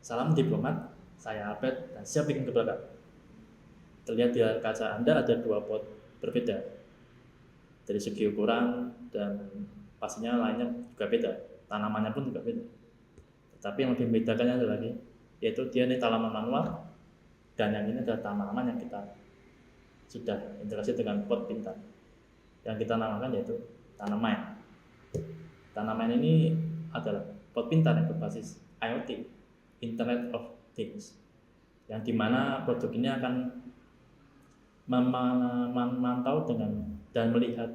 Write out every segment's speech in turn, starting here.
Salam diplomat, saya Albert dan siap bikin gebrakan. Terlihat di layar kaca Anda ada dua pot berbeda dari segi ukuran dan pastinya lainnya juga beda, tanamannya pun juga beda. Tetapi yang lebih membedakannya adalah lagi, yaitu dia ini tanaman manual dan yang ini adalah tanaman yang kita sudah integrasi dengan pot pintar yang kita namakan yaitu tanaman. Tanaman ini adalah pot pintar yang berbasis IoT, Internet of Things, yang dimana produk ini akan memantau dengan dan melihat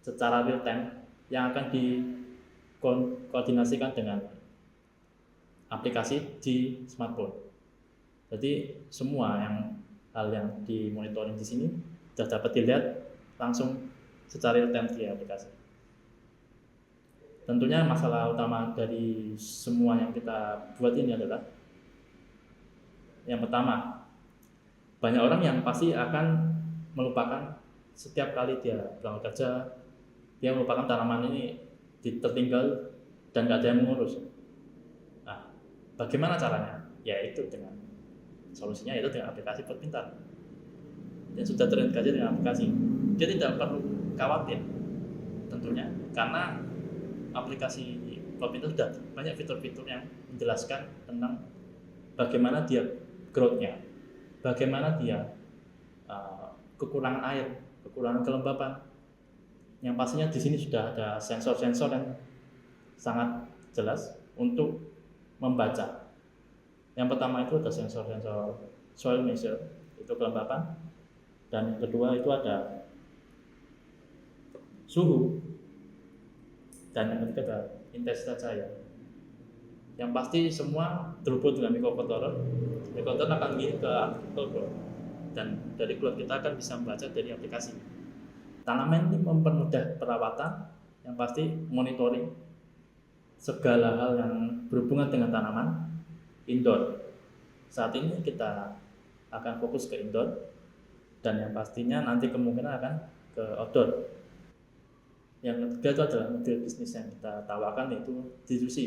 secara real time yang akan dikoordinasikan dengan aplikasi di smartphone. Jadi semua hal yang dimonitoring di sini sudah dapat dilihat langsung secara real time di aplikasi. Tentunya masalah utama dari semua yang kita buat ini adalah yang pertama, banyak orang yang pasti akan melupakan setiap kali dia berangkat kerja, dia melupakan tanaman ini tertinggal dan tidak ada yang mengurus. Nah, bagaimana caranya? Yaitu dengan solusinya yaitu dengan aplikasi pot pintar yang sudah terintegrasi dengan aplikasi. Dia tidak perlu khawatir tentunya karena aplikasi pot pintar sudah banyak fitur-fitur yang menjelaskan tentang bagaimana dia growth-nya, bagaimana dia kekurangan air, kekurangan kelembapan. Yang pastinya di sini sudah ada sensor-sensor yang sangat jelas untuk membaca. Yang pertama itu ada sensor-sensor soil measure, itu kelembapan, dan yang kedua itu ada suhu, dan yang ketiga ada intensitas cahaya. Yang pasti semua terhubung dengan microcontroller. Microcontroller akan ngirim ke cloud, dan dari cloud kita akan bisa membaca dari aplikasi. Tanaman ini mempermudah perawatan, yang pasti monitoring segala hal yang berhubungan dengan tanaman indoor. Saat ini kita akan fokus ke indoor, dan yang pastinya nanti kemungkinan akan ke outdoor. Yang ketiga itu adalah model bisnis yang kita tawarkan, yaitu D2C.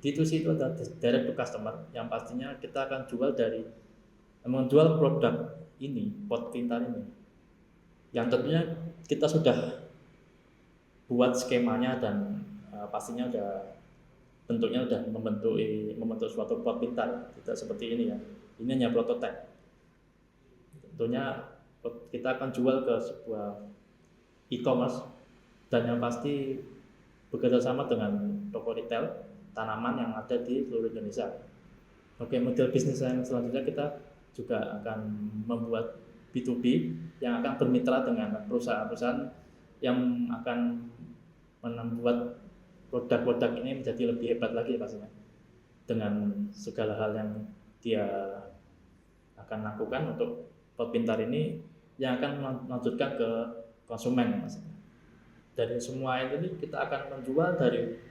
D2C itu adalah direct to customer, yang pastinya kita akan menjual produk ini, pot pintar ini, yang tentunya kita sudah buat skemanya dan pastinya bentuknya sudah membentuk suatu pot pintar, tidak seperti ini ya. Ini hanya prototipe. Tentunya kita akan jual ke sebuah e-commerce, dan yang pasti bekerjasama dengan toko retail tanaman yang ada di seluruh Indonesia. Oke, model bisnis yang selanjutnya kita juga akan membuat B2B yang akan bermitra dengan perusahaan-perusahaan yang akan membuat produk-produk ini menjadi lebih hebat lagi pastinya, dengan segala hal yang dia akan lakukan untuk pot pintar ini yang akan melanjutkan ke konsumen pastinya. Dari semua ini kita akan menjual dari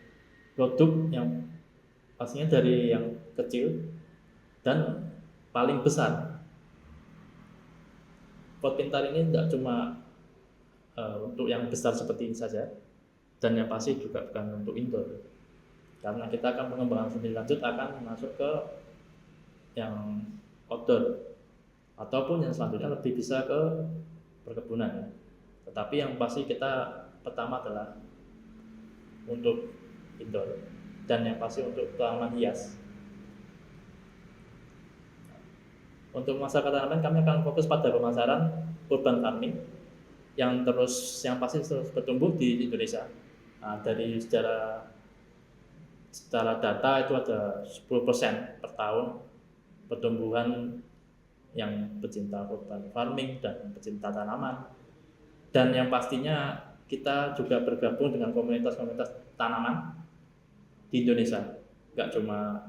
produk yang pastinya dari yang kecil dan paling besar. Pot pintar ini tidak cuma untuk yang besar seperti ini saja, dan yang pasti juga bukan untuk indoor, karena kita akan pengembangan lebih lanjut akan masuk ke yang outdoor, ataupun yang selanjutnya lebih bisa ke perkebunan. Tetapi yang pasti kita pertama adalah untuk indoor, dan yang pasti untuk tanaman hias. Untuk masyarakat tanaman kami akan fokus pada pemasaran urban farming yang pasti terus bertumbuh di Indonesia. Nah, dari secara data itu ada 10% per tahun pertumbuhan yang pecinta urban farming dan pecinta tanaman. Dan yang pastinya kita juga bergabung dengan komunitas-komunitas tanaman di Indonesia, nggak cuma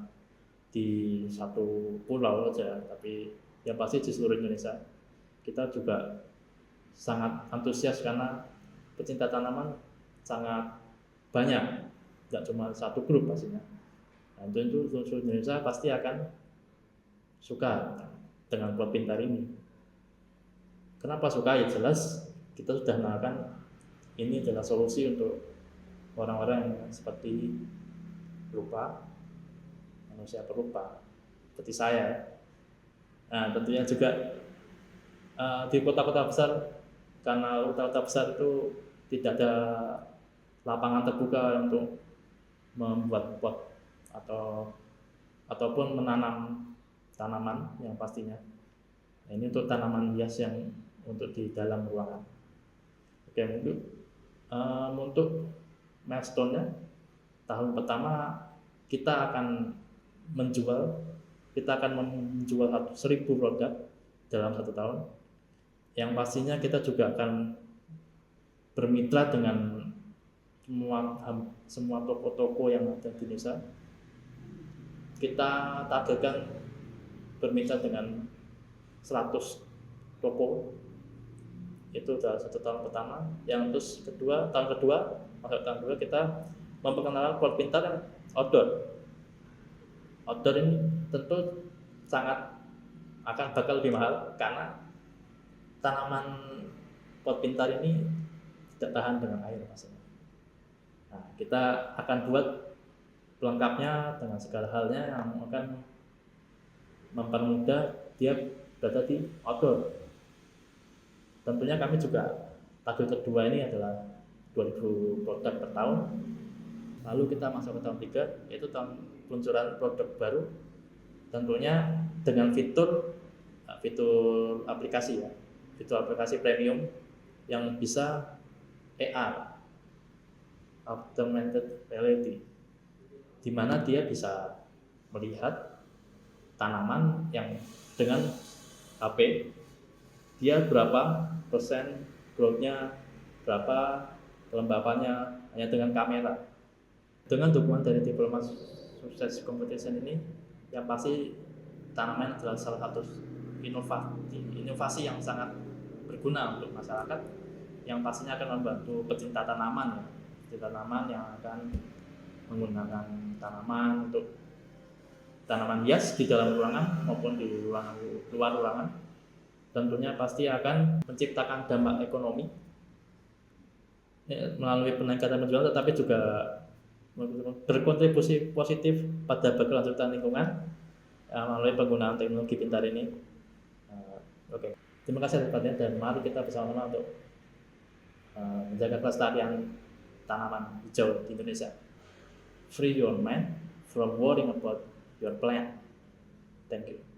di satu pulau saja, tapi yang pasti di seluruh Indonesia. Kita juga sangat antusias karena pecinta tanaman sangat banyak, nggak cuma satu grup pastinya. Nah, itu seluruh Indonesia pasti akan suka dengan pot pintar ini. Kenapa suka? Ya jelas kita sudah menawarkan ini adalah solusi untuk orang-orang yang seperti lupa, manusia pelupa seperti saya. Nah, tentunya juga di kota-kota besar, karena kota-kota besar itu tidak ada lapangan terbuka untuk membuat pot ataupun menanam tanaman yang pastinya. Nah, ini untuk tanaman hias yang untuk di dalam ruangan. Oke, untuk milestone-nya, tahun pertama kita akan menjual 1.000 produk dalam 1 tahun. Yang pastinya kita juga akan bermitra dengan semua toko-toko yang ada di Indonesia. Kita targetkan bermitra dengan 100 toko, itu dalam 1 tahun pertama. Yang tahun kedua kita memperkenalkan pot pintar yang outdoor ini tentu sangat bakal lebih mahal, karena tanaman pot pintar ini tidak tahan dengan air maksudnya. Nah, kita akan buat pelengkapnya dengan segala halnya yang akan mempermudah dia berada di outdoor. Tentunya kami juga target kedua ini adalah 2.000 produk per tahun. Lalu kita masuk ke tahun 3, yaitu tahun peluncuran produk baru, tentunya dengan fitur aplikasi ya, fitur aplikasi premium yang bisa AR, augmented reality, di mana dia bisa melihat tanaman yang dengan HP, dia berapa persen growth-nya, berapa kelembapannya hanya dengan kamera. Dengan dukungan dari Diploma Sukses Competition ini, yang pasti tanaman adalah salah satu inovasi yang sangat berguna untuk masyarakat, yang pastinya akan membantu pecinta tanaman yang akan menggunakan tanaman untuk tanaman hias di dalam ruangan maupun di luar ruangan. Tentunya pasti akan menciptakan dampak ekonomi melalui peningkatan penjualan, tetapi juga berkontribusi positif pada keberlanjutan lingkungan melalui penggunaan teknologi pintar ini. Oke. Terima kasih atas perhatian, dan mari kita bersama-sama untuk menjaga kelestarian tanaman hijau di Indonesia. Free your mind from worrying about your plant. Thank you.